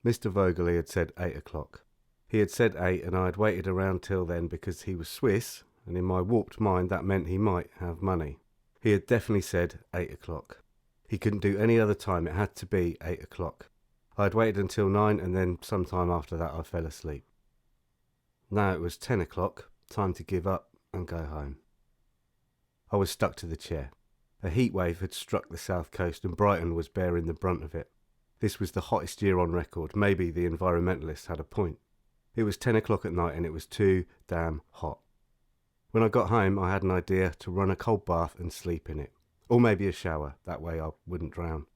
Mr. Vogeley had said 8 o'clock. He had said 8 and I had waited around till then because he was Swiss, and in my warped mind that meant he might have money. He had definitely said 8 o'clock. He couldn't do any other time, it had to be 8 o'clock. I had waited until 9 and then sometime after that I fell asleep. Now it was 10 o'clock, time to give up and go home. I was stuck to the chair. A heat wave had struck the south coast and Brighton was bearing the brunt of it. This was the hottest year on record. Maybe the environmentalists had a point. It was 10 o'clock at night and it was too damn hot. When I got home, I had an idea to run a cold bath and sleep in it. Or maybe a shower, that way I wouldn't drown.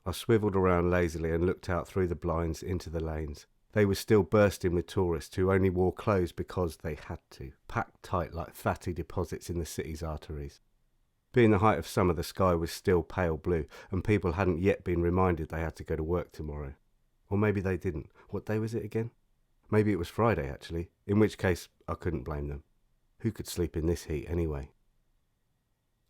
I swivelled around lazily and looked out through the blinds into the lanes. They were still bursting with tourists who only wore clothes because they had to, packed tight like fatty deposits in the city's arteries. Being the height of summer, the sky was still pale blue, and people hadn't yet been reminded they had to go to work tomorrow. Or maybe they didn't. What day was it again? Maybe it was Friday, actually, in which case I couldn't blame them. Who could sleep in this heat anyway?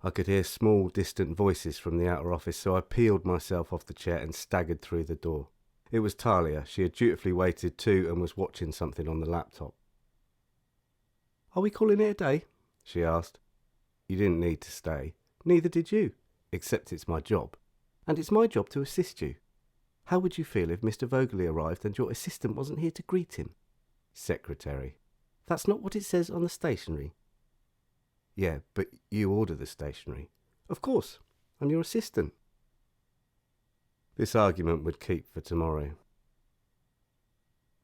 I could hear small, distant voices from the outer office, so I peeled myself off the chair and staggered through the door. It was Talia. She had dutifully waited too and was watching something on the laptop. "Are we calling it a day?" she asked. "You didn't need to stay. Neither did you. Except it's my job. And it's my job to assist you. How would you feel if Mr. Vogeley arrived and your assistant wasn't here to greet him?" "Secretary." "That's not what it says on the stationery." "Yeah, but you order the stationery." "Of course. I'm your assistant." This argument would keep for tomorrow.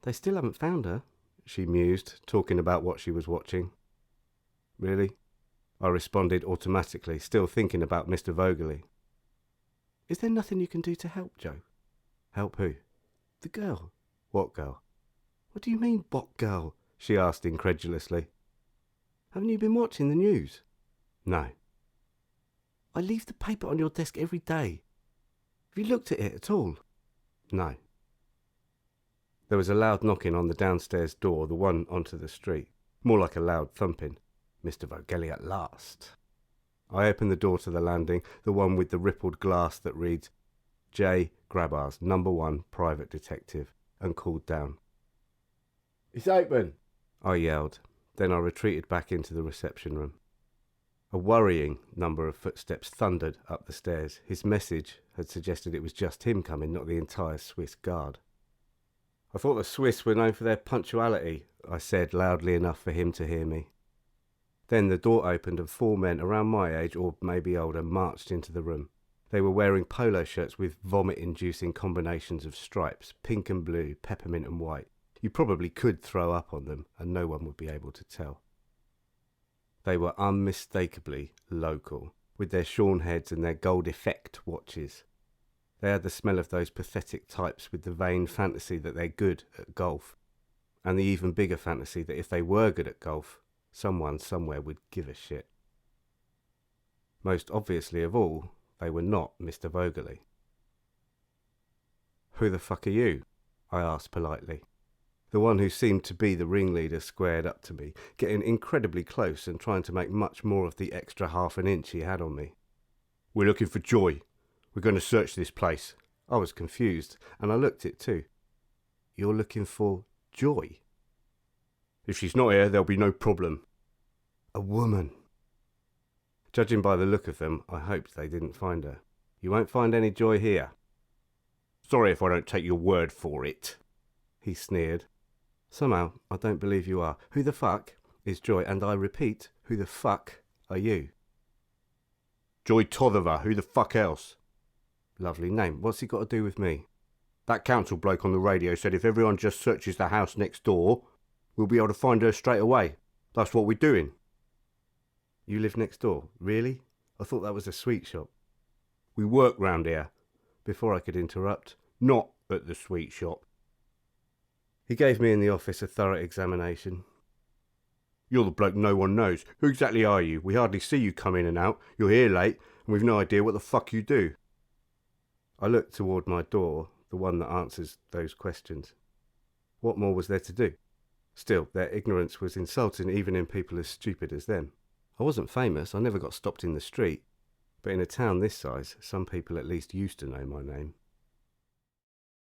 "They still haven't found her," she mused, talking about what she was watching. "Really?" I responded automatically, still thinking about Mr. Vogeley. "Is there nothing you can do to help, Joe?" "Help who?" "The girl." "What girl?" "What do you mean, what girl?" she asked incredulously. "Haven't you been watching the news?" "No." "I leave the paper on your desk every day. Have you looked at it at all?" "No." There was a loud knocking on the downstairs door, the one onto the street. More like a loud thumping. Mr. Vogeley at last. I opened the door to the landing, the one with the rippled glass that reads, Joe Grabarz, No. 1 Private Detective, and called down. "It's open," I yelled. Then I retreated back into the reception room. A worrying number of footsteps thundered up the stairs. His message had suggested it was just him coming, not the entire Swiss guard. "I thought the Swiss were known for their punctuality," I said loudly enough for him to hear me. Then the door opened and 4 men around my age, or maybe older, marched into the room. They were wearing polo shirts with vomit-inducing combinations of stripes, pink and blue, peppermint and white. You probably could throw up on them, and no one would be able to tell. They were unmistakably local, with their shorn heads and their gold effect watches. They had the smell of those pathetic types with the vain fantasy that they're good at golf, and the even bigger fantasy that if they were good at golf, someone somewhere would give a shit. Most obviously of all, they were not Mr. Vogeley. "Who the fuck are you?" I asked politely. The one who seemed to be the ringleader squared up to me, getting incredibly close and trying to make much more of the extra half an inch he had on me. "We're looking for Joy. We're going to search this place." I was confused, and I looked it too. "You're looking for Joy?" "If she's not here, there'll be no problem." A woman. Judging by the look of them, I hoped they didn't find her. "You won't find any Joy here." "Sorry if I don't take your word for it," he sneered. "Somehow, I don't believe you are. Who the fuck is Joy? And I repeat, who the fuck are you?" "Joy Tothover. Who the fuck else?" "Lovely name. What's he got to do with me?" "That council bloke on the radio said if everyone just searches the house next door, we'll be able to find her straight away. That's what we're doing." "You live next door? Really? I thought that was a sweet shop." "We work round here." Before I could interrupt, "Not at the sweet shop." He gave me in the office a thorough examination. "You're the bloke no one knows. Who exactly are you? We hardly see you come in and out. You're here late, and we've no idea what the fuck you do." I looked toward my door, the one that answers those questions. What more was there to do? Still, their ignorance was insulting even in people as stupid as them. I wasn't famous, I never got stopped in the street, but in a town this size, some people at least used to know my name.